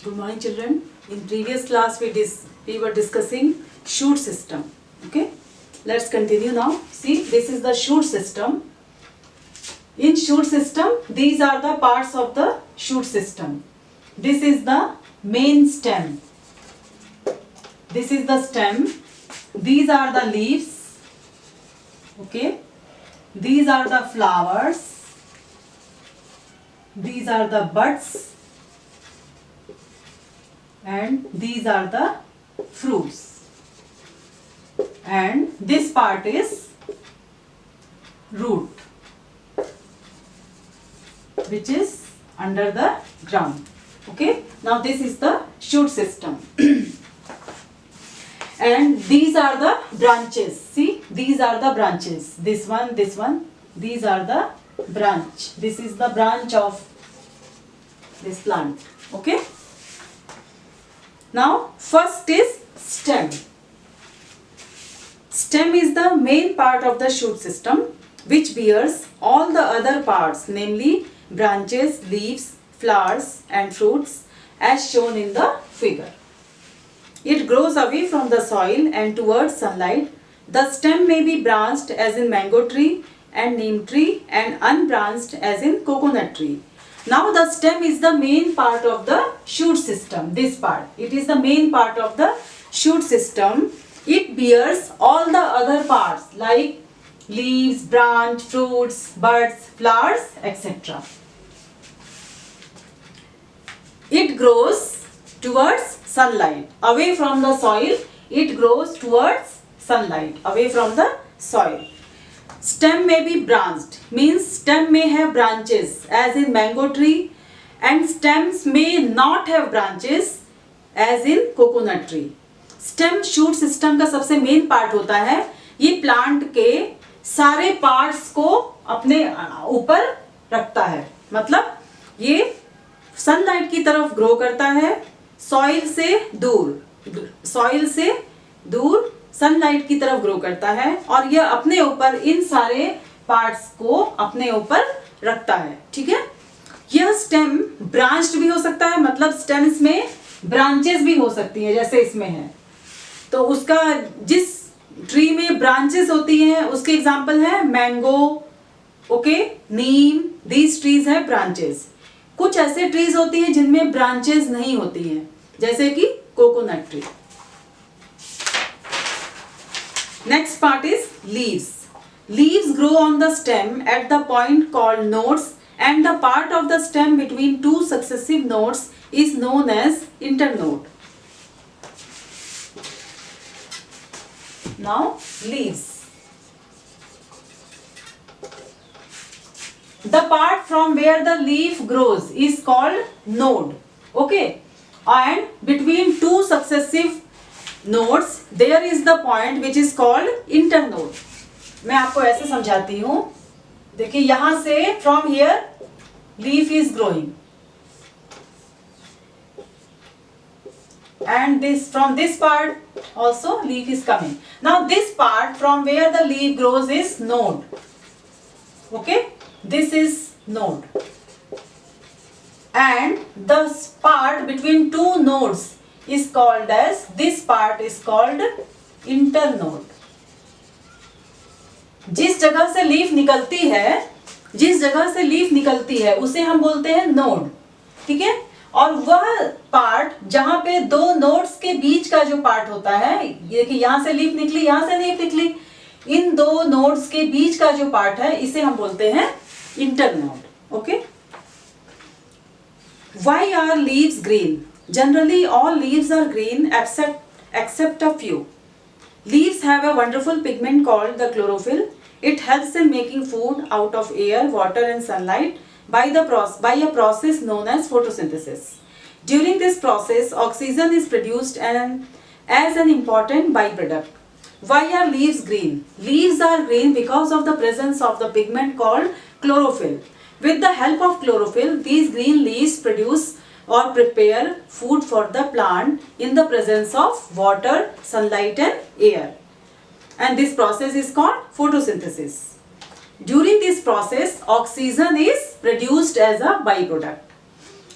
Good morning, children. In previous class, we were discussing shoot system. Okay, let's continue now. See, this is the shoot system. In shoot system, these are the parts of the shoot system. This is the main stem. This is the stem. These are the leaves. Okay, these are the flowers. These are the buds. And these are the fruits. And this part is root, which is under the ground. Okay, now this is the shoot system. And these are the branches. See, these are the branches. This one, these are the branch. This is the branch of this plant. Okay. Now, first is stem. Stem is the main part of the shoot system, which bears all the other parts, namely branches, leaves, flowers and fruits, as shown in the figure. It grows away from the soil and towards sunlight. The stem may be branched as in mango tree and neem tree, and unbranched as in coconut tree. Now the stem is the main part of the shoot system. This part, it is the main part of the shoot system. It bears all the other parts like leaves, branch, fruits, buds, flowers, etc. It grows towards sunlight. Away from the soil, it grows towards sunlight, away from the soil. Stem may be branched, means stem may have branches as in mango tree, and stems may not have branches as in coconut tree. Stem shoot system का सबसे main part होता है, ये plant के सारे parts को अपने ऊपर रखता है. मतलब ये सनलाइट की तरफ ग्रो करता है, सॉइल से दूर सनलाइट की तरफ ग्रो करता है, और यह अपने ऊपर इन सारे पार्ट्स को अपने ऊपर रखता है. ठीक है. यह स्टेम ब्रांच्ड भी हो सकता है, मतलब स्टेम्स में ब्रांचेस भी हो सकती है, जैसे इसमें है. तो उसका जिस ट्री में ब्रांचेस होती हैं उसके एग्जांपल है mango, okay, Neem. These trees है ब्रांचेस. कुछ ऐसे ट्रीज होती हैं जिनमें ब्रांचेस नहीं होती हैं, जैसे कि coconut tree. Next part is leaves. Leaves grow on the stem at the point called nodes, and the part of the stem between two successive nodes is known as internode. Now, leaves. The part from where the leaf grows is called node. Okay, and between two successive nodes there is the point which is called internode. मैं आपको ऐसे समझाती हूँ. देखिए, यहां से from here leaf is growing, and this from this part also leaf is coming. Now this part from where the leaf grows is node. Okay, this is node, and the part between two nodes is called as, this part is called internode. जिस जगह से leaf निकलती है उसे हम बोलते हैं node. ठीक है. और वह पार्ट जहां पे दो नोड्स के बीच का जो पार्ट होता है, ये कि यहां से लीफ निकली, यहां से लीफ निकली, इन दो नोड्स के बीच का जो पार्ट है इसे हम बोलते हैं internode. Okay. Why are leaves green? Generally, all leaves are green except a few. Leaves have a wonderful pigment called the chlorophyll. It helps in making food out of air, water and sunlight by a process known as photosynthesis. During this process, oxygen is produced as an important byproduct. Why are leaves green? Leaves are green because of the presence of the pigment called chlorophyll. With the help of chlorophyll, these green leaves produce or prepare food for the plant in the presence of water, sunlight and air. And this process is called photosynthesis. During this process, oxygen is produced as a byproduct.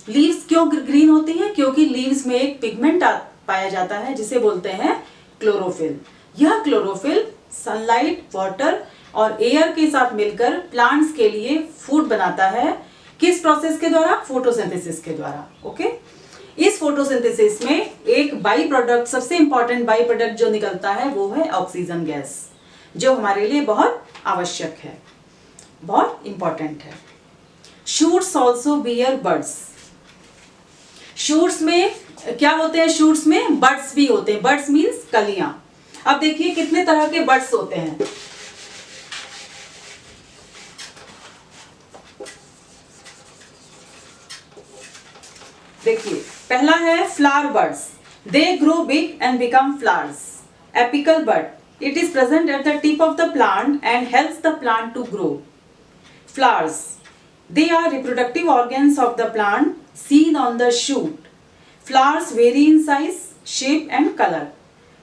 Leaves क्यों green होती हैं? क्योंकि leaves में एक pigment पाया जाता है जिसे बोलते हैं क्लोरोफिल। यह क्लोरोफिल सनलाइट, वाटर और एयर के साथ मिलकर प्लांट्स के लिए फूड बनाता है। किस प्रोसेस के द्वारा? फोटोसिंथेसिस के द्वारा। ओके, इस फोटोसिंथेसिस में एक बाई प्रोडक्ट, सबसे इंपॉर्टेंट बाई प्रोडक्ट जो निकलता है वो है ऑक्सीजन गैस, जो हमारे लिए बहुत आवश्यक है, बहुत इंपॉर्टेंट है। Shoots also bear buds. Shoots में क्या होते हैं? शूट्स में बड्स भी होते हैं। बड्स मीन्स कलियां। अब देखिए कितने तरह के बड्स होते हैं। देखिए, पहला है flower buds. They grow big and become flowers. Apical bud, it is present at the tip of the plant and helps the plant to grow. Flowers, they are reproductive organs of the plant seen on the shoot. Flowers vary in size, shape and color.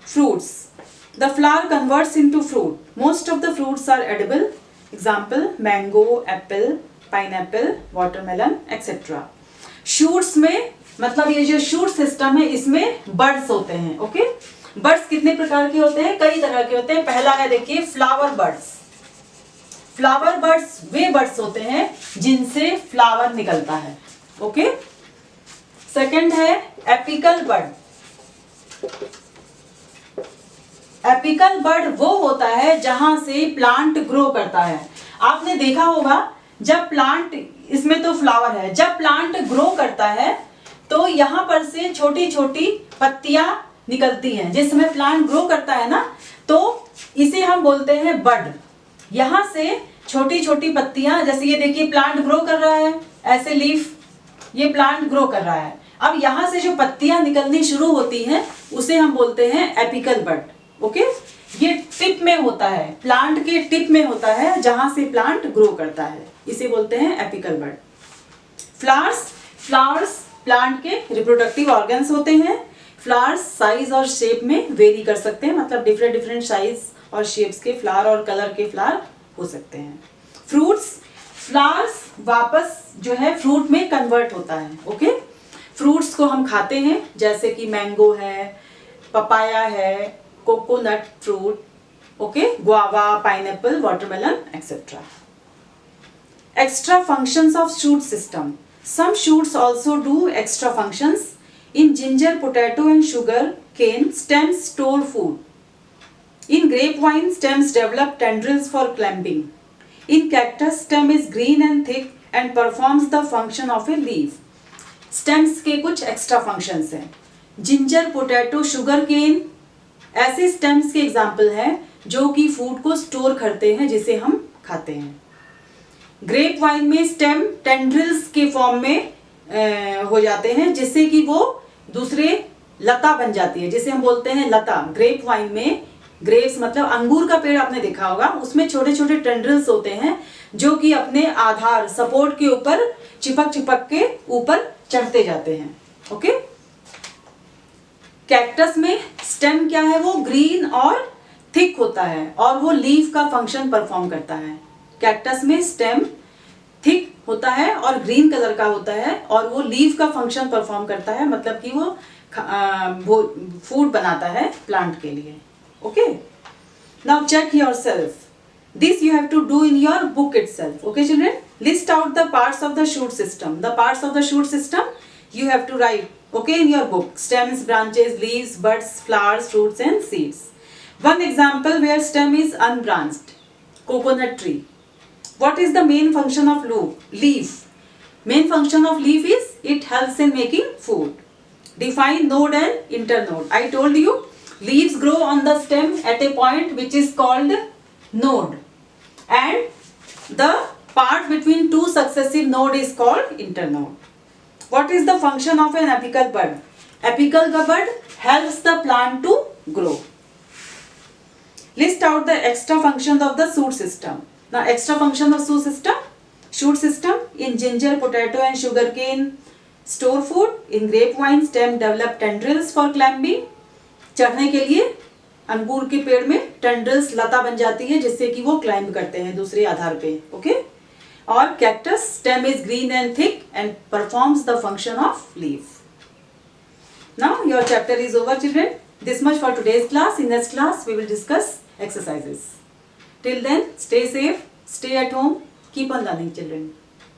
Fruits, the flower converts into fruit. Most of the fruits are edible. Example, mango, apple, pineapple, watermelon, etc. Shoots में मतलब ये जो shoot system है इसमें buds होते हैं। Okay, buds कितने प्रकार के होते हैं? कई तरह के होते हैं। पहला है देखिए flower buds। फ्लावर बर्ड्स वे बर्ड्स होते हैं जिनसे फ्लावर निकलता है। ओके, सेकंड है एपिकल बर्ड। एपिकल बर्ड वो होता है जहां से प्लांट ग्रो करता है। आपने देखा होगा जब प्लांट, इसमें तो फ्लावर है, जब प्लांट ग्रो करता है तो यहां पर से छोटी छोटी पत्तियां निकलती हैं। जिस समय प्लांट ग्रो करता है ना, तो इसे हम बोलते हैं बड। यहां से छोटी छोटी पत्तियां, जैसे ये देखिए प्लांट ग्रो कर रहा है, ऐसे लीफ, ये प्लांट ग्रो कर रहा है। अब यहां से जो पत्तियां निकलनी शुरू होती हैं उसे हम बोलते हैं एपिकल बड। ओके, ये टिप में होता है, प्लांट के टिप में होता है जहां से प्लांट ग्रो करता है, इसे बोलते हैं एपिकल बड। फ्लावर्स, फ्लावर्स प्लांट के रिप्रोडक्टिव ऑर्गन्स होते हैं। फ्लावर्स साइज और शेप में वेरी कर सकते हैं, मतलब डिफरेंट डिफरेंट साइज और शेप्स के फ्लावर और कलर के फ्लावर हो सकते हैं। फ्रूट्स, फ्लावर्स वापस जो है फ्रूट में कन्वर्ट होता है। ओके, फ्रूट्स को हम खाते हैं, जैसे कि मैंगो है, पपाया है, coconut fruit, okay, guava, pineapple, watermelon etcetera. Extra functions of shoot system. Some shoots also do extra functions. In ginger, potato and sugar cane, stems store food. In grapevine, stems develop tendrils for climbing. In cactus, stem is green and thick and performs the function of a leaf. Stems के कुछ extra functions हैं। Ginger, potato, sugar cane ऐसे stems के example हैं जो कि food को store करते हैं जिसे हम खाते हैं। Grapevine में stem tendrils के form में हो जाते हैं, जिससे कि वो दूसरे लता बन जाती है, जिसे हम बोलते हैं लता। ग्रेप वाइन में, ग्रेप्स मतलब अंगूर का पेड़ आपने देखा होगा, उसमें छोटे छोटे टेंड्रिल्स होते हैं जो कि अपने आधार सपोर्ट के ऊपर चिपक चिपक के ऊपर चढ़ते जाते हैं। ओके, कैक्टस में स्टेम क्या है? वो ग्रीन और थिक होता है और वो लीफ का फंक्शन परफॉर्म करता है। कैक्टस में स्टेम थिक होता है और ग्रीन कलर का होता है और वो लीफ का फंक्शन परफॉर्म करता है, मतलब कि वो फूड बनाता है प्लांट के लिए। Okay, now check yourself, this you have to do in your book itself. Okay children, list out the parts of the shoot system. The parts of the shoot system you have to write, okay, in your book. Stems, branches, leaves, buds, flowers, fruits and seeds. One example where stem is unbranched, coconut tree. What is the main function of leaf? Main function of leaf is it helps in making food. Define node and internode. I told you leaves grow on the stem at a point which is called node, and the part between two successive node is called internode. What is the function of an apical bud? Apical bud helps the plant to grow. List out the extra functions of the shoot system. Now, extra function of shoot system in ginger, potato and sugarcane store food. In grapevine, stem develop tendrils for climbing. चढ़ने के लिए अंगूर के पेड़ में tendrils लता बन जाती है जिससे कि वो क्लाइंब करते हैं दूसरे आधार पे। Okay, Or cactus, stem is green and thick and performs the function of leaf. Now your chapter is over, children. This much for today's class. In next class we will discuss exercises. Till then, stay safe, stay at home, keep on learning, children.